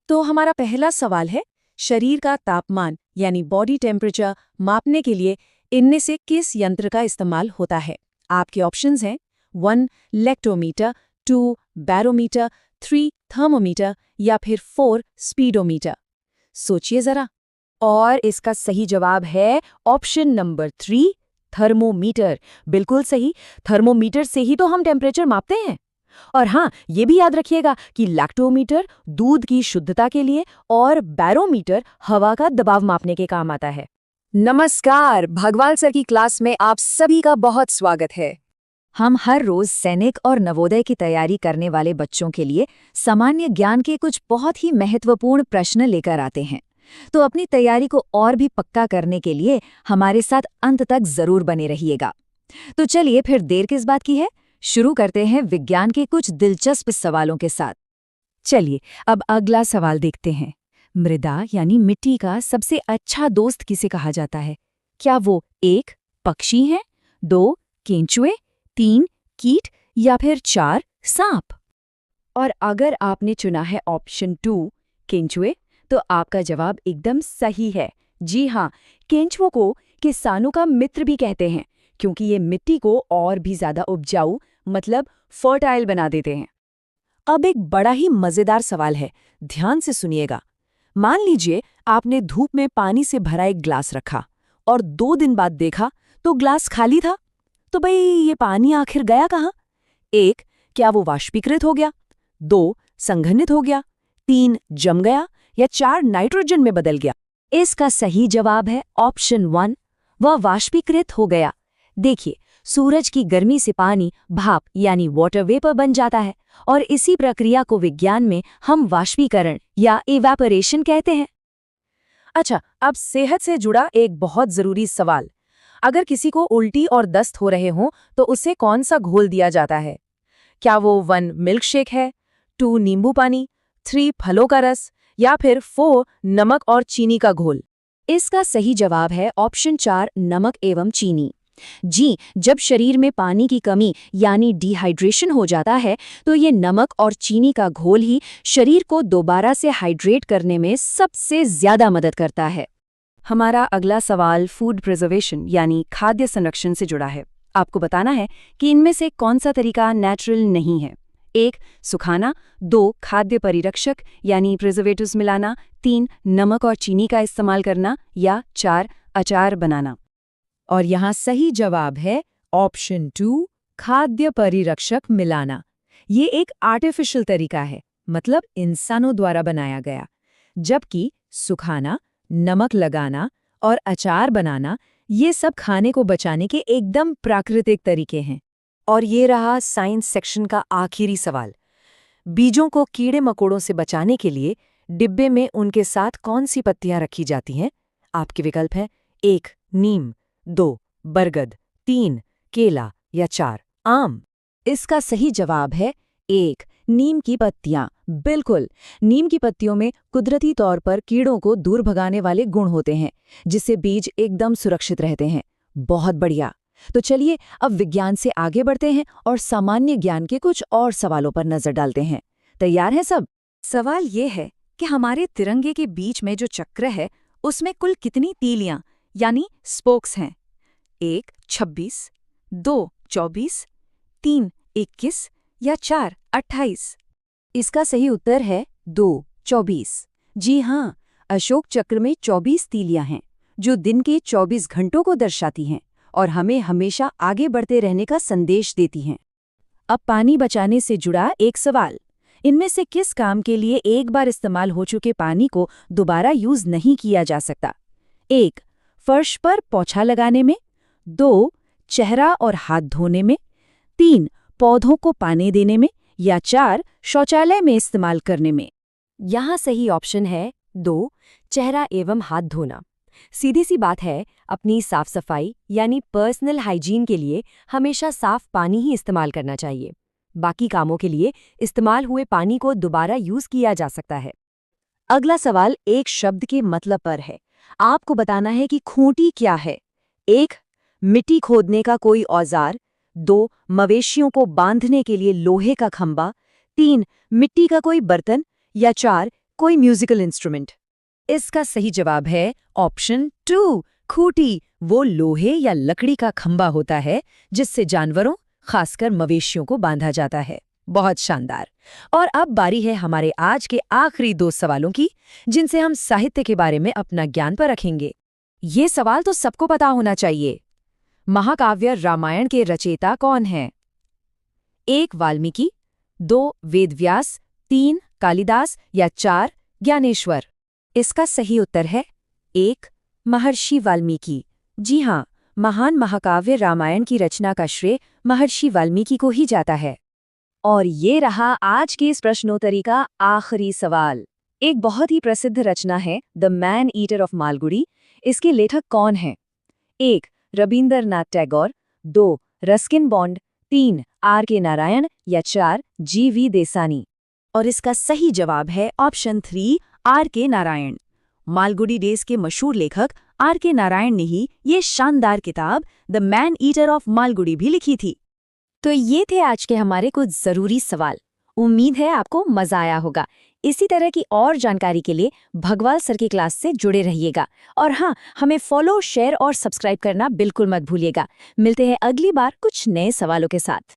तो हमारा पहला सवाल है, शरीर का तापमान यानी बॉडी टेम्परेचर मापने के लिए इनमें से किस यंत्र का इस्तेमाल होता है? आपके ऑप्शंस हैं 1 लेक्टोमीटर, 2 बैरोमीटर, 3 थर्मोमीटर या फिर 4 स्पीडोमीटर। सोचिए जरा। और इसका सही जवाब है ऑप्शन नंबर 3, थर्मोमीटर। बिल्कुल सही, थर्मोमीटर से ही तो हम टेम्परेचर मापते हैं। और हाँ, ये भी याद रखिएगा कि लैक्टोमीटर दूध की शुद्धता के लिए और बैरोमीटर हवा का दबाव मापने के काम आता है। नमस्कार, भगवाल सर की क्लास में आप सभी का बहुत स्वागत है। हम हर रोज सैनिक और नवोदय की तैयारी करने वाले बच्चों के लिए सामान्य ज्ञान के कुछ बहुत ही महत्वपूर्ण प्रश्न लेकर आते हैं। तो अपनी तैयारी को और भी पक्का करने के लिए हमारे साथ अंत तक जरूर बने रहिएगा। तो चलिए फिर देर किस बात की है, शुरू करते हैं विज्ञान के कुछ दिलचस्प सवालों के साथ। चलिए अब अगला सवाल देखते हैं। मृदा यानी मिट्टी का सबसे अच्छा दोस्त किसे कहा जाता है? क्या वो 1 पक्षी हैं, 2 केंचुए, 3 कीट या फिर 4 सांप? और अगर आपने चुना है ऑप्शन 2 केंचुए, तो आपका जवाब एकदम सही है। जी हाँ, केंचुओं को किसानों का मित्र भी कहते हैं, क्योंकि ये मिट्टी को और भी ज्यादा उपजाऊ मतलब फर्टाइल बना देते हैं। अब एक बड़ा ही मजेदार सवाल है, ध्यान से सुनिएगा। मान लीजिए आपने धूप में पानी से भरा एक ग्लास रखा और 2 दिन बाद देखा तो ग्लास खाली था। तो भाई ये पानी आखिर गया कहाँ? 1 क्या वो वाष्पीकृत हो गया, 2 संघनित हो गया, 3 जम गया या 4 नाइट्रोजन में बदल गया? इसका सही जवाब है ऑप्शन 1, वह वाष्पीकृत हो गया। देखिए, सूरज की गर्मी से पानी भाप यानी वाटर वेपर बन जाता है और इसी प्रक्रिया को विज्ञान में हम वाष्पीकरण या इवेपोरेशन कहते हैं। अच्छा, अब सेहत से जुड़ा एक बहुत जरूरी सवाल। अगर किसी को उल्टी और दस्त हो रहे हों तो उसे कौन सा घोल दिया जाता है? क्या वो 1 मिल्क शेक है, 2 नींबू पानी, 3 फलों का रस या फिर 4 नमक और चीनी का घोल? इसका सही जवाब है ऑप्शन 4 नमक एवं चीनी। जी, जब शरीर में पानी की कमी यानी डिहाइड्रेशन हो जाता है तो ये नमक और चीनी का घोल ही शरीर को दोबारा से हाइड्रेट करने में सबसे ज्यादा मदद करता है। हमारा अगला सवाल फूड प्रिजर्वेशन यानी खाद्य संरक्षण से जुड़ा है। आपको बताना है कि इनमें से कौन सा तरीका नेचुरल नहीं है। 1 सुखाना, 2 खाद्य परिरक्षक यानी प्रिजर्वेटिव्स मिलाना, 3 नमक और चीनी का इस्तेमाल करना या 4 अचार बनाना। और यहाँ सही जवाब है ऑप्शन 2 खाद्य परिरक्षक मिलाना। ये एक आर्टिफिशियल तरीका है, मतलब इंसानों द्वारा बनाया गया, जबकि सुखाना, नमक लगाना और अचार बनाना ये सब खाने को बचाने के एकदम प्राकृतिक तरीके हैं। और ये रहा साइंस सेक्शन का आखिरी सवाल। बीजों को कीड़े मकोड़ों से बचाने के लिए डिब्बे में उनके साथ कौन सी पत्तियां रखी जाती हैं? आपके विकल्प हैं 1 नीम, 2 बरगद, 3 केला या 4 आम। इसका सही जवाब है 1 नीम की पत्तियां। बिल्कुल, नीम की पत्तियों में कुदरती तौर पर कीड़ों को दूर भगाने वाले गुण होते हैं, जिससे बीज एकदम सुरक्षित रहते हैं। बहुत बढ़िया। तो चलिए अब विज्ञान से आगे बढ़ते हैं और सामान्य ज्ञान के कुछ और सवालों पर नजर डालते हैं। तैयार हैं सब? सवाल ये है कि हमारे तिरंगे के बीच में जो चक्र है उसमें कुल कितनी तीलियां यानी स्पोक्स हैं? 1 26, 2 24, 3 21 या 4 28? इसका सही उत्तर है 2 24। जी हाँ, अशोक चक्र में 24 तीलियां हैं जो दिन के 24 घंटों को दर्शाती हैं और हमें हमेशा आगे बढ़ते रहने का संदेश देती हैं। अब पानी बचाने से जुड़ा एक सवाल। इनमें से किस काम के लिए एक बार इस्तेमाल हो चुके पानी को दोबारा यूज नहीं किया जा सकता? 1 फर्श पर पोछा लगाने में, 2 चेहरा और हाथ धोने में, 3 पौधों को पानी देने में या 4 शौचालय में इस्तेमाल करने में? यहाँ सही ऑप्शन है 2 चेहरा एवं हाथ धोना। सीधी सी बात है, अपनी साफ सफाई यानी पर्सनल हाइजीन के लिए हमेशा साफ पानी ही इस्तेमाल करना चाहिए। बाकी कामों के लिए इस्तेमाल हुए पानी को दोबारा यूज किया जा सकता है। अगला सवाल एक शब्द के मतलब पर है। आपको बताना है कि खूंटी क्या है? 1 मिट्टी खोदने का कोई औजार, 2 मवेशियों को बांधने के लिए लोहे का खंभा, 3 मिट्टी का कोई बर्तन या 4 कोई म्यूजिकल इंस्ट्रूमेंट। इसका सही जवाब है ऑप्शन 2, खूंटी। वो लोहे या लकड़ी का खंभा होता है जिससे जानवरों, खासकर मवेशियों को बांधा जाता है। बहुत शानदार। और अब बारी है हमारे आज के आखिरी 2 सवालों की, जिनसे हम साहित्य के बारे में अपना ज्ञान पर रखेंगे। ये सवाल तो सबको पता होना चाहिए। महाकाव्य रामायण के रचयिता कौन हैं? 1 वाल्मीकि, 2 वेदव्यास, 3 कालिदास या 4 ज्ञानेश्वर। इसका सही उत्तर है 1 महर्षि वाल्मीकि। जी हाँ, महान महाकाव्य रामायण की रचना का श्रेय महर्षि वाल्मीकि को ही जाता है। और ये रहा आज के इस प्रश्नोत्तरी का आखिरी सवाल। एक बहुत ही प्रसिद्ध रचना है the man eater of Malgudi. इसके लेखक कौन हैं? 1 Rabindranath Tagore, 2 Ruskin bond, 3 R.K. Narayan या 4 G.V. देसानी। और इसका सही जवाब है option 3 R.K. Narayan. Malgudi days के मशहूर लेखक R.K. नारायण ने ही ये शानदार किताब the man eater of Malgudi भी लिखी थी। तो ये थे आज के हमारे कुछ जरूरी सवाल। उम्मीद है आपको मजा आया होगा। इसी तरह की और जानकारी के लिए भगवाल सर की क्लास से जुड़े रहिएगा। और हाँ, हमें फॉलो, शेयर और सब्सक्राइब करना बिल्कुल मत भूलिएगा। मिलते हैं अगली बार कुछ नए सवालों के साथ।